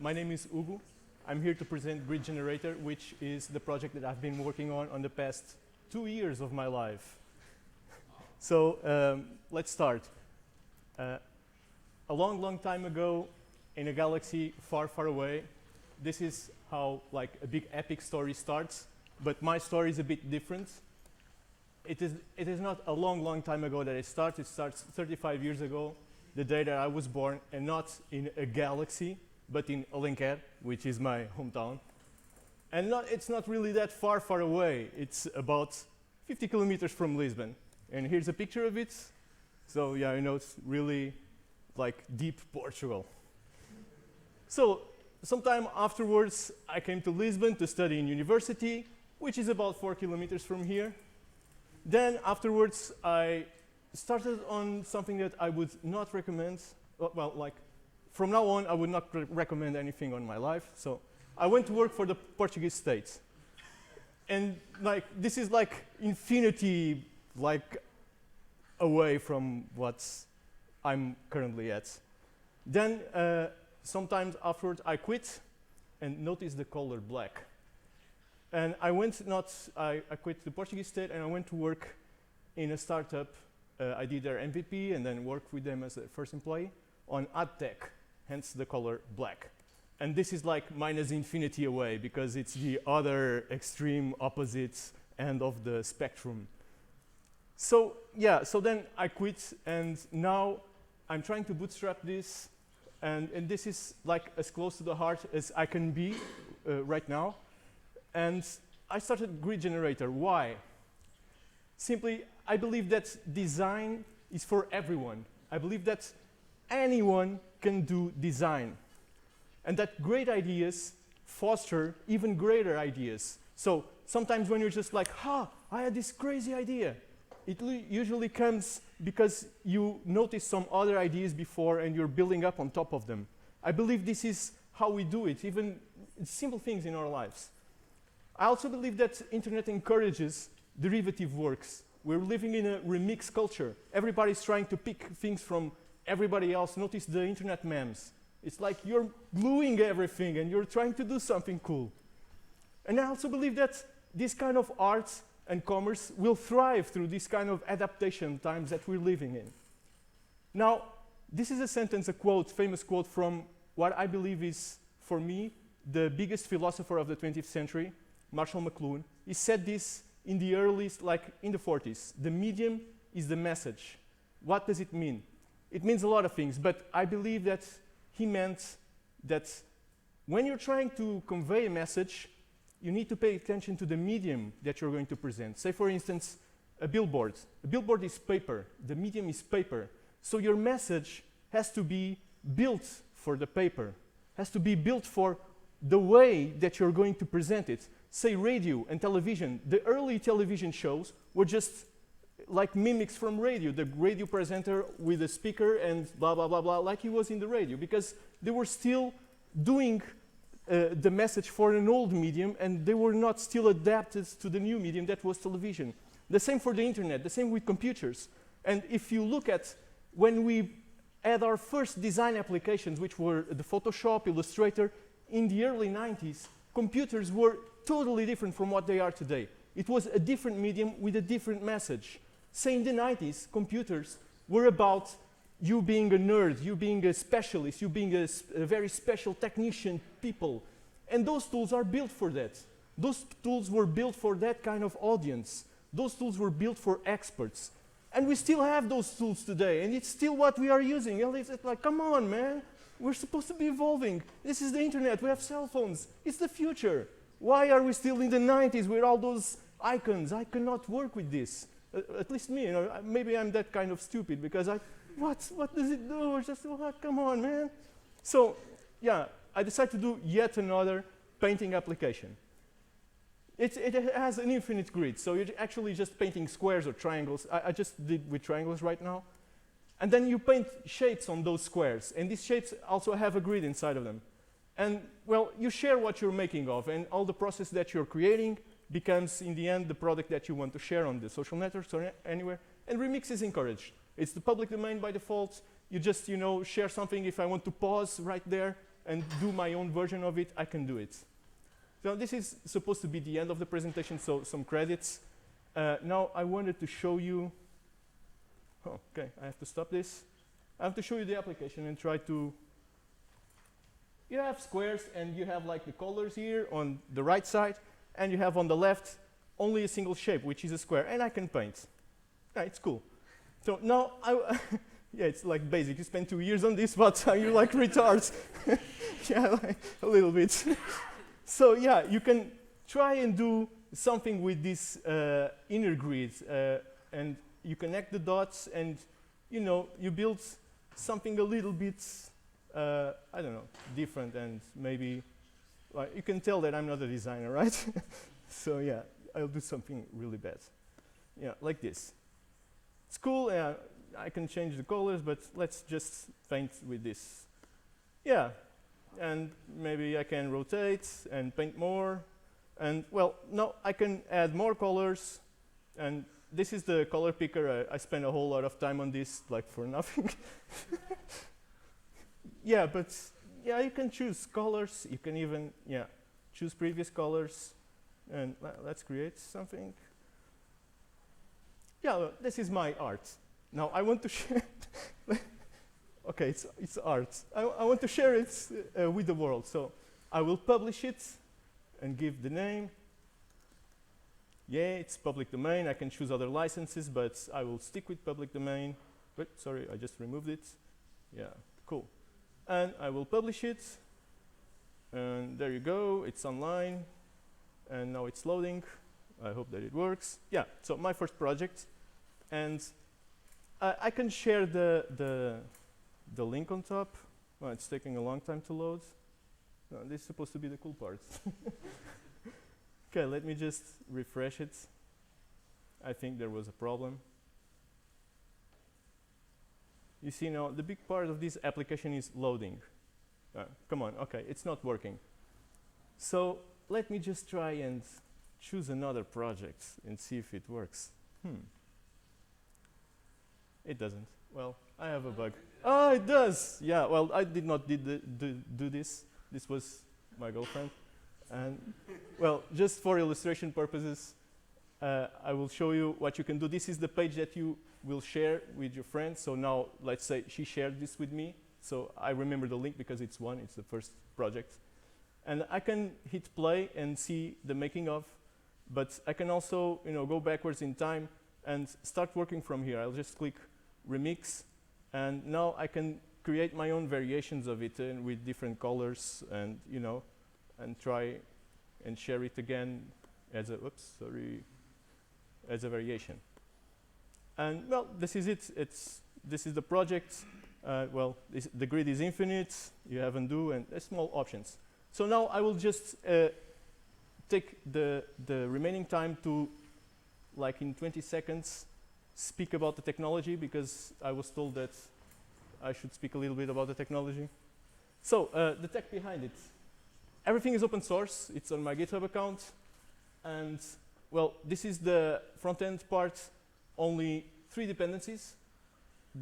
My name is Hugo. I'm here to present GridGenerator, which is the project that I've been working on the past 2 years of my life. So let's start. A long, long time ago, in a galaxy far, far away, this is how like a big epic story starts, but my story is a bit different. It is not a long, long time ago that it starts. It starts 35 years ago, the day that I was born, and not in a galaxy, but in Alenquer, which is my hometown. And it's not really that far, far away. It's about 50 kilometers from Lisbon. And here's a picture of it. So yeah, you know, it's really like deep Portugal. So sometime afterwards, I came to Lisbon to study in university, which is about 4 kilometers from here. Then afterwards, I started on something that I would not recommend. Well, like from now on, I would not recommend anything on my life. So I went to work for the Portuguese state. And like this is like infinity like away from what I'm currently at. Then sometimes afterwards, I quit, and notice the color black. And I quit the Portuguese state, and I went to work in a startup. I did their MVP, and then worked with them as a first employee on ad tech, hence the color black. And this is like minus infinity away, because it's the other extreme opposite end of the spectrum. So yeah, so then I quit, and now I'm trying to bootstrap this, and this is like as close to the heart as I can be right now. And I started GridGenerator. Why? Simply, I believe that design is for everyone. I believe that anyone can do design, and that great ideas foster even greater ideas. So sometimes when you're just like, I had this crazy idea, it usually comes because you notice some other ideas before and you're building up on top of them. I believe this is how we do it, even simple things in our lives. I also believe that internet encourages derivative works. We're living in a remix culture. Everybody's trying to pick things from everybody else. Notice the internet memes. It's like you're gluing everything and you're trying to do something cool. And I also believe that this kind of art and commerce will thrive through this kind of adaptation times that we're living in. Now, this is a sentence, a quote, famous quote from what I believe is, for me, the biggest philosopher of the 20th century, Marshall McLuhan. He said this in the earliest, like in the 40s. The medium is the message. What does it mean? It means a lot of things, but I believe that he meant that when you're trying to convey a message, you need to pay attention to the medium that you're going to present. Say, for instance, a billboard. A billboard is paper. The medium is paper. So your message has to be built for the paper, has to be built for the way that you're going to present it. Say radio and television. The early television shows were just like mimics from radio. The radio presenter with a speaker and blah, blah, blah, blah, like he was in the radio, because they were still doing the message for an old medium, and they were not still adapted to the new medium that was television. The same for the internet, the same with computers. And if you look at when we had our first design applications, which were the Photoshop, Illustrator, in the early 90s, computers were totally different from what they are today. It was a different medium with a different message. Say in the 90s, computers were about you being a nerd, you being a specialist, you being a very special technician people. And those tools are built for that. Those tools were built for that kind of audience. Those tools were built for experts. And we still have those tools today, and it's still what we are using. It's like, come on, man. We're supposed to be evolving. This is the internet. We have cell phones. It's the future. Why are we still in the 90s with all those icons? I cannot work with this. At least me. You know, maybe I'm that kind of stupid, because what does it do? Just, come on, man. So, yeah, I decided to do yet another painting application. It has an infinite grid, so you're actually just painting squares or triangles. I just did with triangles right now. And then you paint shapes on those squares, and these shapes also have a grid inside of them. And, well, you share what you're making of, and all the process that you're creating becomes, in the end, the product that you want to share on the social networks or anywhere. And remix is encouraged. It's the public domain by default. You just, share something if I want to pause right there, and do my own version of it, I can do it. So this is supposed to be the end of the presentation, so some credits. Now I wanted to show you, oh, okay, I have to stop this. I have to show you the application and try to, you have squares and you have like the colors here on the right side, and you have on the left only a single shape, which is a square, and I can paint. Yeah, it's cool. So now, yeah, it's like basic. You spend 2 years on this, but you're like retards. Yeah, like a little bit. So yeah, you can try and do something with this inner grid, and you connect the dots, and you build something a little bit, I don't know, different, and maybe, like, you can tell that I'm not a designer, right? So yeah, I'll do something really bad. Yeah, like this. It's cool. Yeah, I can change the colors, but let's just paint with this. Yeah, and maybe I can rotate and paint more. And well, now I can add more colors. And this is the color picker. I spent a whole lot of time on this, like for nothing. Yeah, but yeah, you can choose colors. You can even, yeah, choose previous colors. And let's create something. Yeah, this is my art. Now I want to share. Okay, it's art. I want to share it with the world. So I will publish it and give the name. Yeah, it's public domain. I can choose other licenses, but I will stick with public domain. Wait, sorry, I just removed it. Yeah, cool. And I will publish it. And there you go. It's online. And now it's loading. I hope that it works. Yeah, so my first project. And I can share the link on top. Well, it's taking a long time to load. No, this is supposed to be the cool part. Okay, let me just refresh it. I think there was a problem. You see now, the big part of this application is loading. Come on, okay, it's not working. So let me just try and choose another project and see if it works. It doesn't. Well, I have a bug. Oh, it does! Yeah, well, I did not do this. This was my girlfriend. And, well, just for illustration purposes, I will show you what you can do. This is the page that you will share with your friends. So now, let's say she shared this with me. So I remember the link because it's the first project. And I can hit play and see the making of, but I can also, go backwards in time and start working from here. I'll just click remix, and now I can create my own variations of it with different colors, and and try and share it again as a as a variation. And well, this is it. This is the project. Well, the grid is infinite. You have undo and small options. So now I will just take the remaining time to, like in 20 seconds, speak about the technology, because I was told that I should speak a little bit about the technology. So the tech behind it. Everything is open source. It's on my GitHub account. And well, this is the front-end part, only 3 dependencies.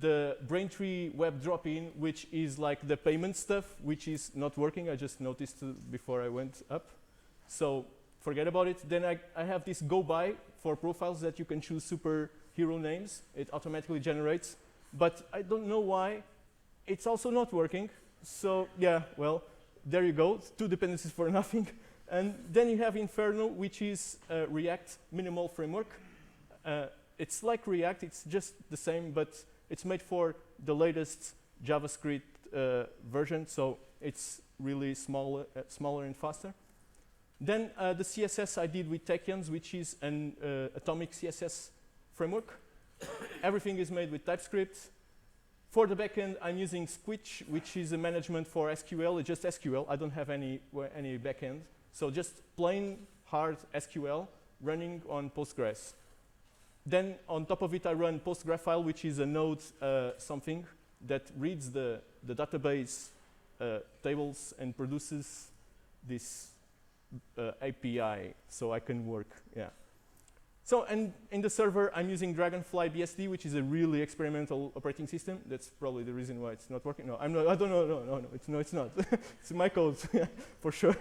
The Braintree web drop-in, which is like the payment stuff, which is not working. I just noticed before I went up. So forget about it. Then I have this go by for profiles that you can choose superhero names. It automatically generates. But I don't know why. It's also not working. So yeah, well, there you go. 2 dependencies for nothing. And then you have Inferno, which is a React minimal framework. It's like React. It's just the same, but it's made for the latest JavaScript version, so it's really smaller and faster. Then the CSS I did with Tachyons, which is an atomic CSS framework. Everything is made with TypeScript. For the backend, I'm using Squitch, which is a management for SQL. It's just SQL. I don't have any backend. So just plain, hard SQL running on Postgres. Then on top of it, I run PostgreSQL, which is a Node something that reads the database tables and produces this API, so I can work. Yeah. So, and in the server, I'm using Dragonfly BSD, which is a really experimental operating system. That's probably the reason why it's not working. No, I'm not. I don't know. No, it's not. It's my code, for sure.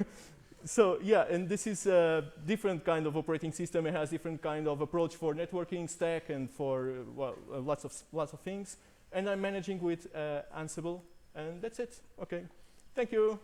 So yeah, and this is a different kind of operating system. It has different kind of approach for networking, stack, and for well, lots of things. And I'm managing with Ansible, and that's it. Okay, thank you.